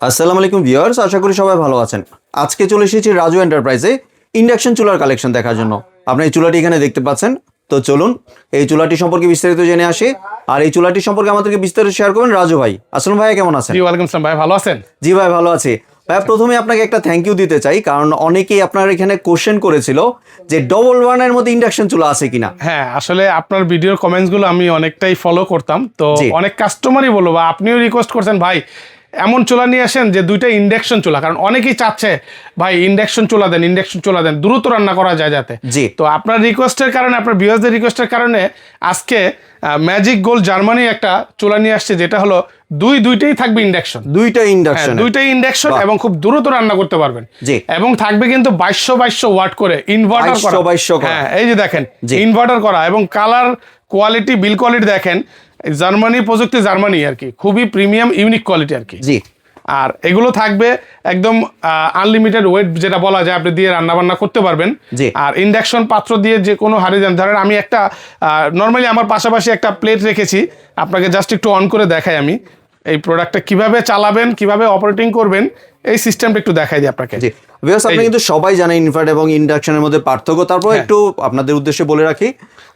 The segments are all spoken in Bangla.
আসসালামু আলাইকুম ভিউয়ার্স, আশা করি সবাই ভালো আছেন। আজকে চলে এসেছি রাজু এন্টারপ্রাইজে ইন্ডাকশন চুলার কালেকশন দেখার জন্য। আপনি এই চুলাটি এখানে দেখতে পাচ্ছেন। তো চলুন এই চুলাটি সম্পর্কে বিস্তারিত জেনে আসি। আর এই চুলাটি সম্পর্কে আমাদেরকে বিস্তারিত শেয়ার করবেন রাজু ভাই। আসসালাম ভাই, কেমন আছেন? জি ওয়ালাইকুম আসসালাম ভাই, ভালো আছেন? জি ভাই, ভালো আছি। ভাই প্রথমে আপনাকে একটা থ্যাংক ইউ দিতে চাই, কারণ অনেকেই আপনার এখানে কোশ্চেন করেছিল যে ডবল ওয়ানের মধ্যে ইন্ডাকশন চুলা আছে কিনা। হ্যাঁ, আসলে আপনার ভিডিওর কমেন্টসগুলো আমি অনেকটাই ফলো করতাম, তো জি। অনেক কাস্টমারই বললো বা আপনিও রিকোয়েস্ট করছেন ভাই এমন চুলা নিয়ে আসেন যে দুইটা ইন্ডাকশন চুলা, কারণ অনেকেই চাচ্ছে ভাই ইন্ডাকশন চুলা দেন, ইন্ডাকশন চুলা দেন, দ্রুত রান্না করা যায় যাতে। জি। তো আপনার রিকোয়েস্টের কারণে, আপনার ভিউয়ার্সদের রিকোয়েস্টের কারণে আজকে ম্যাজিক গোল্ড জার্মানি একটা চুলা নিয়ে আসছে, যেটা হলো দুইটাই থাকবে ইন্ডাকশন। দুইটাই ইন্ডাকশন এবং খুব দ্রুত রান্না করতে পারবেন। জি। এবং থাকবে কিন্তু 2200 ওয়াট করে ইনভার্টার করা। 2200 করা। হ্যাঁ, এই যে দেখেন জি। ইনভার্টার করা, এবং কালার কোয়ালিটি, বিল কোয়ালিটি দেখেন, জার্মানি প্রযুক্তি, জার্মানি আর কি, খুবই প্রিমিয়াম ইউনিক কোয়ালিটি আর কি। জি। আর এগুলো থাকবে একদম আনলিমিটেড ওয়েট, যেটা বলা যায়, আপনি দিয়ে রান্না বান্না করতে পারবেন। জি। আর ইন্ডাকশন পাত্র দিয়ে যে কোনো হাঁড়ি দেন, ধরেন আমি একটা নর্মালি আমার পাশাপাশি একটা প্লেট রেখেছি, আপনাকে জাস্ট একটু অন করে দেখাই আমি এই প্রোডাক্টটা কিভাবে চালাবেন, কিভাবে অপারেটিং করবেন, এই সিস্টেমটা একটু দেখাই দিই আপনাকে। জি ভিউয়ার্স, আপনি কিন্তু সবাই জানেন ইনভার্টার এবং ইন্ডাকশনের মধ্যে পার্থক্য। তারপর একটু আপনাদের উদ্দেশ্যে বলে রাখি,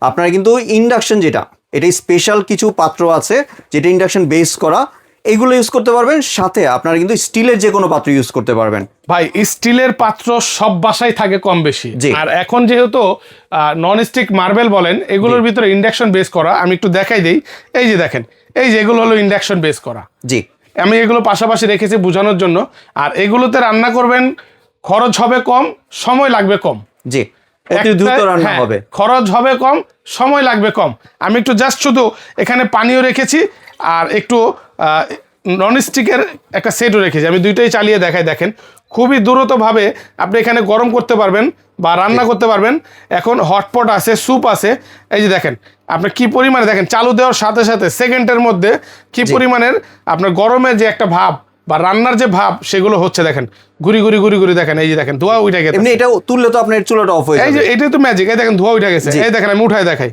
আপনারা কিন্তু ইন্ডাকশন যেটা, এটা স্পেশাল কিছু পাত্র আছে যেটা ইন্ডাকশন বেস করা, এইগুলো ইউজ করতে পারবেন। সাথে আপনারা কিন্তু স্টিলের যে কোনো পাত্র ইউজ করতে পারবেন। ভাই স্টিলের পাত্র সব বাসায় থাকে কম বেশি, আর এখন যেহেতু নন স্টিক মার্বেল বলেন, এগুলোর ভিতরে ইন্ডাকশন বেস করা, আমি একটু দেখাই দিই। এই যে দেখেন, এই যে এগুলো হলো ইন্ডাকশন বেস করা। জি। আমি এগুলো পাশাপাশি রেখেছি বোঝানোর জন্য। আর এগুলোতে রান্না করবেন, খরচ হবে কম, সময় লাগবে কম। জি, অতি দ্রুত রান্না হবে। খরচ হবে কম, সময় লাগবে কম। আমি একটু জাস্ট শুধু এখানে পানিও রেখেছি আর একটু ননস্টিকের একটা সেটও রেখেছি, আমি দুইটাই চালিয়ে দেখাই। দেখেন খুবই দ্রুতভাবে আপনি এখানে গরম করতে পারবেন বা রান্না করতে পারবেন। এখন হটপট আছে, স্যুপ আছে। এই যে দেখেন আপনি কি পরিমাণে, দেখেন চালু দেওয়ার সাথে সাথে সেকেন্ডের মধ্যে কি পরিমাণের আপনার গরমের যে একটা ভাব বা রান্নার যে ভাব, সেগুলো হচ্ছে। দেখেন ঘুরি ঘুরি ঘুরি ঘুরি, দেখেন এই যে দেখেন ধোঁয়া উঠে গেছে। এমনি এটা তুললে তো আপনার চুলাটা অফ হয়ে যাবে। এই যে এটাই তো ম্যাজিক, এই দেখেন ধোঁয়া উঠে গেছে। এই দেখেন আমি উঠায় দেখাই,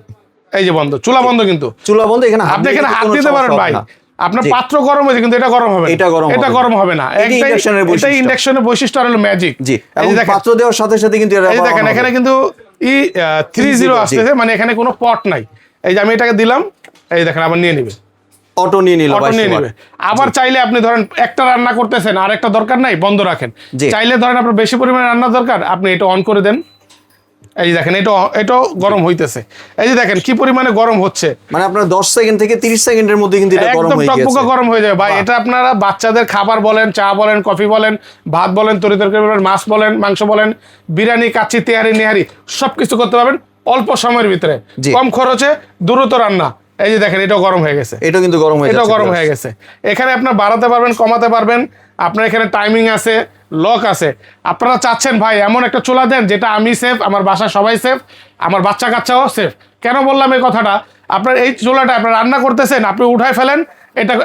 এই যে বন্ধ, চুলা বন্ধ। কিন্তু চুলা বন্ধ, এখানে আপনি এখানে হাত দিতে পারেন ভাই, আপনার পাত্র গরম হয়েছে কিন্তু এটা গরম হবে না, এটা গরম হবে না। এটাই ইন্ডাকশনের বৈশিষ্ট্য আর হলো ম্যাজিক। জি, এবং পাত্র দেওয়ার সাথে সাথে কিন্তু এই দেখেন এখানে কিন্তু 30 আসতেছে, মানে এখানে কোনো পট নাই। এই যে আমি এটাকে দিলাম, এই দেখেন আবার নিয়ে নিবে, অটো নিয়ে নিল, অটো নিয়ে নিবে। আবার চাইলে আপনি ধরেন একটা রান্না করতেছেন আর একটা দরকার নাই, বন্ধ রাখেন। চাইলে ধরেন আপনার বেশি পরিমাণে রান্না দরকার, আপনি এটা অন করে দেন। এই যে দেখেন এটাও গরম হইতেছে। এই যে দেখেন কি পরিমাণে গরম হচ্ছে, মানে আপনার 10 সেকেন্ড থেকে 30 সেকেন্ডের মধ্যে কিন্তু এটা গরম হয়ে গেছে, একদম টকবকা গরম হয়ে যাবে ভাই। এটা আপনারা বাচ্চাদের খাবার বলেন, চা বলেন, কফি বলেন, ভাত বলেন, তরি তরকারি বলেন, মাছ বলেন, মাংস বলেন, বিরিয়ানি, কাচ্চি, তেহারি, নেহারি সবকিছু করতে পারবেন অল্প সময়ের ভিতরে, কম খরচে, দ্রুত রান্না। এই যে দেখেন এটাও গরম হয়ে গেছে, এটা কিন্তু গরম হয়ে এটাও গরম হয়ে গেছে। এখানে আপনার বাড়াতে পারবেন, কমাতে পারবেন। আপনার এখানে টাইমিং আছে, লক আছে। আপনারা চাচ্ছেন ভাই এমন একটা চুলা দেন যেটা আমি সেফ, আমার বাসা সবাই সেফ, আমার বাচ্চা কাচ্চাও সেফ। কেন বললাম এই কথাটা? আপনার এই চুলাটা আপনার রান্না করতেছেন, আপনি উঠায় ফেলেন,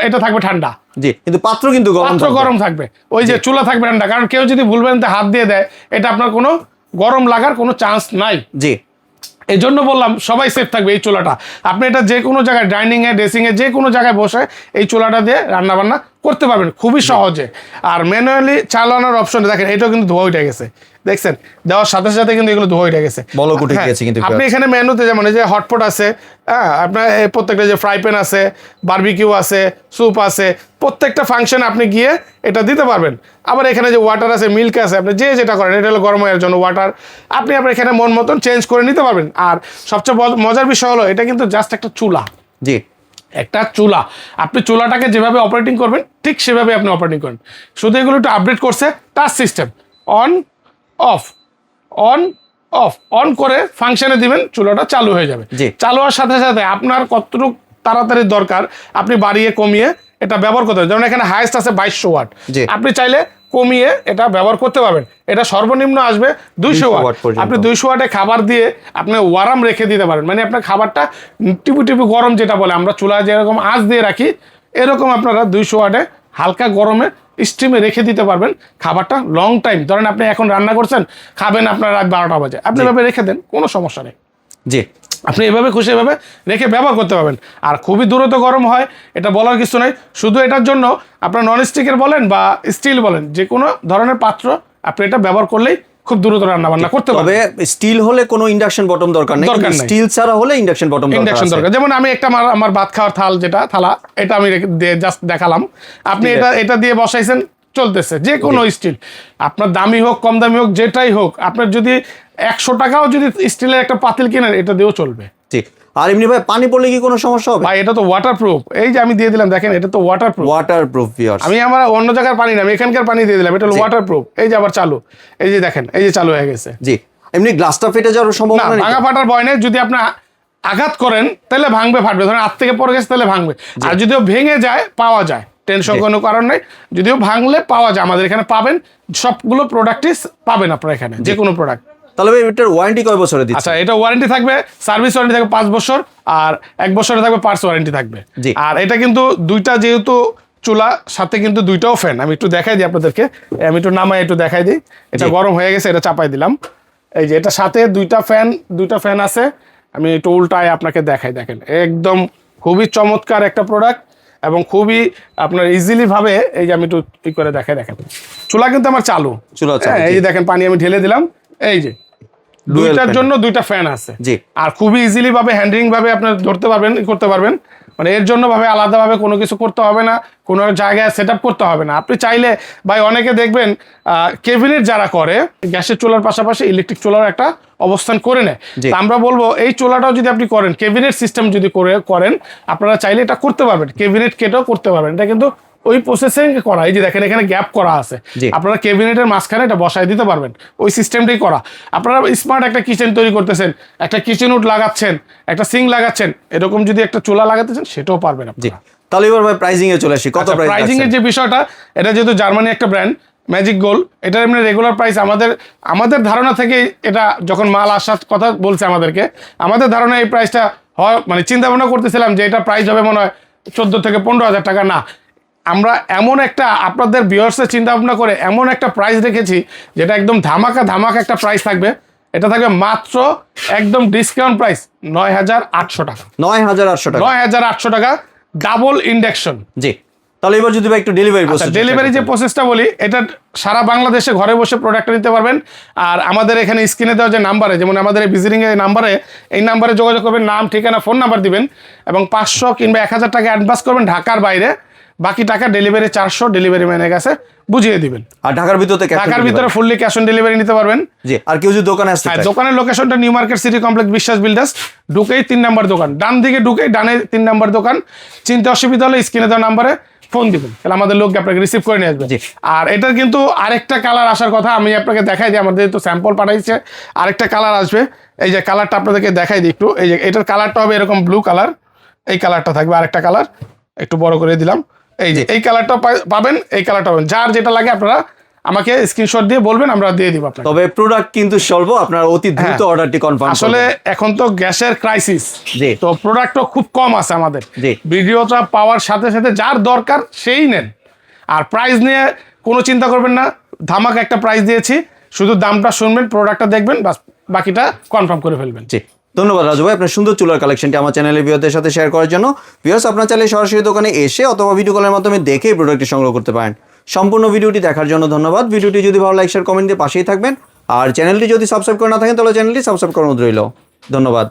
এটা থাকবে ঠান্ডা। জি, কিন্তু পাত্র কিন্তু গরম থাকবে। ওই যে চুলা থাকবে ঠান্ডা, কারণ কেউ যদি ভুলবেন হাত দিয়ে দেয়, এটা আপনার কোনো গরম লাগার কোনো চান্স নাই। জি, এই জন্য বললাম সবাই সেফ থাকবে এই চুলাটা। আপনি এটা যে কোনো জায়গায়, ডাইনিংয়ে, ড্রেসিংয়ে, যে কোনো জায়গায় বসে এই চুলাটা দিয়ে রান্না বান্না করতে পারবেন খুবই সহজে। আর ম্যানুয়ালি চালানোর অপশন দেখেন, এটাও কিন্তু ধোয়া উঠে গেছে, দেখছেন দেওয়ার সাথে সাথে কিন্তু এগুলো ধোয়া উঠে গেছে, বলক উঠে গেছে। কিন্তু আপনি এখানে মেনুতে যেমন এই যে হটপট আছে, হ্যাঁ, আপনার প্রত্যেকটা যে ফ্রাই প্যান আছে, বারবিকিউ আছে, স্যুপ আছে, প্রত্যেকটা ফাংশন আপনি গিয়ে এটা দিতে পারবেন। আবার এখানে যে ওয়াটার আছে, মিল্ক আছে, আপনি যেটা করেন, এটা হলো গরম হওয়ার জন্য ওয়াটার, আপনি আপনার এখানে মন মতন চেঞ্জ করে নিতে পারবেন। আর সবচেয়ে মজার বিষয় হলো এটা কিন্তু জাস্ট একটা চুলা। জি, একটা চুলা, আপনি চুলাটাকে যেভাবে অপারেটিং করবেন ঠিক সেভাবে আপনি অপারেটিং করেন। শুধু এগুলো একটু আপডেট করছে, touch system, on of, on of, on করে ফাংশনে দিবেন, চুলাটা চালু হয়ে যাবে। চালু হওয়ার সাথে সাথে আপনার কতটুকু তাড়াতাড়ি দরকার আপনি বাড়িয়ে কমিয়ে এটা ব্যবহার করতে পারেন। যেমন এখানে হাইয়েস্ট আছে 2200 ওয়াট, আপনি চাইলে কমিয়ে এটা ব্যবহার করতে পারবেন। এটা সর্বনিম্ন আসবে 200 ওয়াট। আপনি 200 ওয়াটে খাবার দিয়ে আপনি ওয়ারাম রেখে দিতে পারেন, মানে আপনার খাবারটা টিপু টিপু গরম, যেটা বলে আমরা চুলায় যেরকম আঁচ দিয়ে রাখি, এরকম আপনারা 200 ওয়াটে হালকা গরমে স্টিমে রেখে দিতে পারবেন খাবারটা লং টাইম। ধরেন আপনি এখন রান্না করছেন, খাবেন আপনার রাত 12টা বাজে, আপনি এভাবে রেখে দেন, কোনো সমস্যা নেই। জি, আপনি এভাবে খুশি এভাবে রেখে ব্যবহার করতে পারবেন। আর খুবই দ্রুত গরম হয়, এটা বলার কিছু নাই। শুধু এটার জন্য আপনার ননস্টিকের বলেন বা স্টিল বলেন, যে কোনো ধরনের পাত্র আপনি এটা ব্যবহার করলেই খুব দ্রুত রান্না বান্না করতে পারবেন। তবে স্টিল হলে কোনো ইন্ডাকশন বটম দরকার নেই, স্টিল ছাড়া হলে ইন্ডাকশন বটম দরকার। যেমন আমি একটা আমার ভাত খাওয়ার থালা এটা আমি জাস্ট দেখালাম, আপনি এটা দিয়ে বসাইছেন, চলতেছে। যে কোনো স্টিল, আপনার দামি হোক কম দামি হোক যেটাই হোক, আপনার যদি 100 টাকাও যদি স্টিলের একটা পাতিল কিনেন, এটা দিয়েও চলবে। ঠিক। আর এমনি ভাই পানি পড়লে কি কোনো সমস্যা হবে? ভাই এটা তো ওয়াটারপ্রুফ, এই যে আমি দিয়ে দিলাম দেখেন, এটা তো ওয়াটারপ্রুফ ভিউয়ার্স। আমি আমার অন্য জায়গার পানি না, আমি এখানকার পানি দিয়ে দিলাম, এটা হলো ওয়াটারপ্রুফ। এই যে আবার চালু, এই যে দেখেন, এই যে চালু হয়ে গেছে। জি। এমনি গ্লাসটা ফেটে যাওয়ার সম্ভাবনা নেই? ভাঙা ফাটার ভয় নেই। যদি আপনি আঘাত করেন তাহলে ভাঙবে, ফাটবে। ধরেন হাত থেকে পড়ে গেছে তাহলে ভাঙবে। আর যদিও ভেঙে যায়, পাওয়া যায়, টেনশন কোনো কারণ নেই। যদিও ভাঙলে পাওয়া যায়, আমাদের এখানে পাবেন, সবগুলো প্রোডাক্টই পাবেন আপনারা এখানে, যে কোনো প্রোডাক্ট। তাহলে এটার ওয়ারেন্টি কয় বছরে দিচ্ছে? আচ্ছা, এটা ওয়ারেন্টি থাকবে, সার্ভিস ওয়ারেন্টি থাকবে 5 বছর, আর 1 বছরে থাকবে পার্টস ওয়ারেন্টি থাকবে। আর এটা কিন্তু দুইটা, যেহেতু চুলা সাথে কিন্তু দুইটাও ফ্যান, আমি একটু দেখাই দিই আপনাদেরকে, আমি একটু নামাই একটু দেখাই দিই। এটা গরম হয়ে গেছে, এটা চাপাই দিলাম। এই যে এটা সাথে দুইটা ফ্যান আছে, আমি একটু উল্টায় আপনাকে দেখাই। দেখেন একদম খুবই চমৎকার একটা প্রোডাক্ট, এবং খুবই আপনার ইজিলি ভাবে, এই যে আমি একটু ই করে দেখাই। দেখেন চুলা কিন্তু আমার চালু, এই যে দেখেন পানি আমি ঢেলে দিলাম, এই যে দুইটার জন্য দুইটা ফ্যান আছে। আর খুবই ইজিলি ভাবে হ্যান্ডলিং ভাবে আপনার ধরতে পারবেন, করতে পারবেন। মানে এর জন্য ভাবে আলাদাভাবে কোনো কিছু করতে হবে না, কোনো জায়গায় সেট আপ করতে হবে না। আপনি চাইলে ভাই, অনেকে দেখবেন কেবিনেট যারা করে, গ্যাসের চুলার পাশাপাশি ইলেকট্রিক চুলার একটা অবস্থান করে নেয়। আমরা বলবো এই চুলাটাও যদি আপনি করেন, কেবিনেট সিস্টেম যদি করেন, আপনারা চাইলে এটা করতে পারবেন, কেবিনেট কেটেও করতে পারবেন। এটা কিন্তু ওই প্রসেসিং করা, এই যে দেখেন এখানে গ্যাপ করা আছে, আপনারা ক্যাবিনেটের মাঝখানে এটা বসায় দিতে পারবেন, ওই সিস্টেমটাই করা। আপনারা স্মার্ট একটা কিচেন তৈরি করতেছেন, একটা কিচেন উড লাগাচ্ছেন, একটা সিঙ্ক লাগাচ্ছেন, এরকম যদি একটা চুলা লাগাতেছেন, সেটাও পারবেন আপনারা। তাহলে এবার ভাই প্রাইজিং এ চলে আসি, কত প্রাইস? প্রাইজিং এর যে বিষয়টা, এটা যেহেতু জার্মানি একটা ব্র্যান্ড ম্যাজিক গোল্ড, এটার এমনি রেগুলার প্রাইস আমাদের ধারণা থেকে, এটা যখন মাল আসার কথা বলছে আমাদেরকে, আমাদের ধারণা এই প্রাইসটা হয়, মানে চিন্তা ভাবনা করতেছিলাম যে এটা প্রাইস হবে মনে হয় 14 থেকে 15,000 টাকা। না, আমরা এমন একটা আপনাদের ভিউয়ার্সের চিন্তা ভাবনা করে এমন একটা প্রাইস রেখেছি, যেটা একদম ধামাকা একটা প্রাইস থাকবে। এটা থাকবে মাত্র একদম ডিসকাউন্ট প্রাইস 9,800 টাকা। 9,800 টাকা, 9,800 টাকা, ডাবল ইন্ডাকশন। জি। তাহলে এবার যদি ভাই একটু ডেলিভারি যে প্রসেসটা বলি, এটা সারা বাংলাদেশে ঘরে বসে প্রোডাক্ট নিতে পারবেন। আর আমাদের এখানে স্ক্রিনে দেওয়া যে নাম্বারে, যেমন আমাদের এই ভিজিটিং এর নাম্বারে, এই নাম্বারে যোগাযোগ করবেন, নাম ঠিকানা ফোন নাম্বার দিবেন, এবং 500 কিংবা 1,000 টাকা অ্যাডভান্স করবেন ঢাকার বাইরে, বাকি টাকা ডেলিভারি 400 ডেলিভারি ম্যানের কাছে বুঝিয়ে দিবেন। আর ঢাকার ভিতরে ফুললি ক্যাশ অন ডেলিভারি নিতে পারবেন। জি। আর কেউ যদি দোকানে আসতে চায়, দোকানের লোকেশনটা নিউ মার্কেট সিটি কমপ্লেক্স বিশ্বাস বিল্ডার্স, ঢুকেই 3 নাম্বার দোকান, ডান দিকে ঢুকেই ডানে 3 নাম্বার দোকান। চিন্তা অসুবিধা হলে স্ক্রিনে দেওয়া নাম্বারে ফোন দিবেন, তাহলে আমাদের লোক আপনাকে রিসিভ করে নিয়ে আসবে। আর এটার কিন্তু আরেকটা কালার আসার কথা, আমি আপনাকে দেখাই দিই, আমাদের তো স্যাম্পল পাঠাইছে, আরেকটা কালার আসবে। এই যে কালারটা আপনাদেরকে দেখাই দিই একটু, এই যে এটার কালারটা হবে এরকম ব্লু কালার, এই কালারটা থাকবে। আরেকটা কালার একটু বড় করে দিলাম, এই যে এই কালারটা পাবেন, এই কালারটা পাবেন। যার যেটা লাগে আপনারা আমাকে স্ক্রিনশট দিয়ে বলবেন, আমরা দিয়ে দিব আপনাকে। তবে প্রোডাক্ট কিন্তু স্বল্প, আপনারা অতি দ্রুত অর্ডারটি কনফার্ম করবেন। আসলে এখন তো গ্যাসের ক্রাইসিস, তো প্রোডাক্টও খুব কম আছে আমাদের। ভিডিওটা পাওয়ার সাথে সাথে যার দরকার সেই নেন। আর প্রাইস নিয়ে কোনো চিন্তা করবেন না, ধামাকা একটা প্রাইস দিয়েছি, শুধু দামটা শুনবেন, প্রোডাক্টটা দেখবেন, বাস বাকিটা কনফার্ম করে ফেলবেন। জি, ধন্যবাদ রাজু ভাই আপনার সুন্দর চুলার কালেকশনটি আমার চ্যানেলের ভিউয়ারদের সাথে শেয়ার করার জন্য। ভিউয়ার্স, আপনারা চাইলে সরাসরি দোকানে এসে অথবা ভিডিও কলের মাধ্যমে দেখে প্রোডাক্টটি সংগ্রহ করতে পারেন। সম্পূর্ণ ভিডিওটি দেখার জন্য ধন্যবাদ। ভিডিওটি যদি ভালো লাইক শেয়ার কমেন্ট দিয়ে পাশেই থাকবেন। আর চ্যানেলটি যদি সাবস্ক্রাইব করে না থাকেন, তাহলে চ্যানেলটি সাবস্ক্রাইব করার অনুরোধ রইল। ধন্যবাদ।